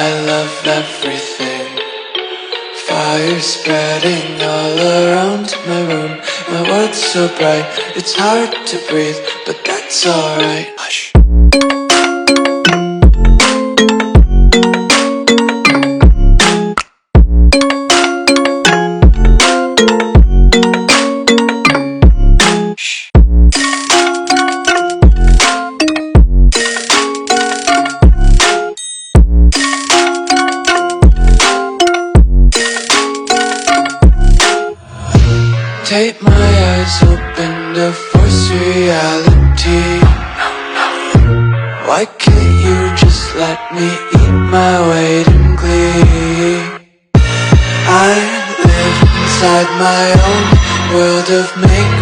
I love everything. Fire spreading all around my room. My world's so bright, it's hard to breathe, but that's alright. Hush. Take my eyes open to force reality. Why can't you just let me eat my weight in glee? I live inside my own world of make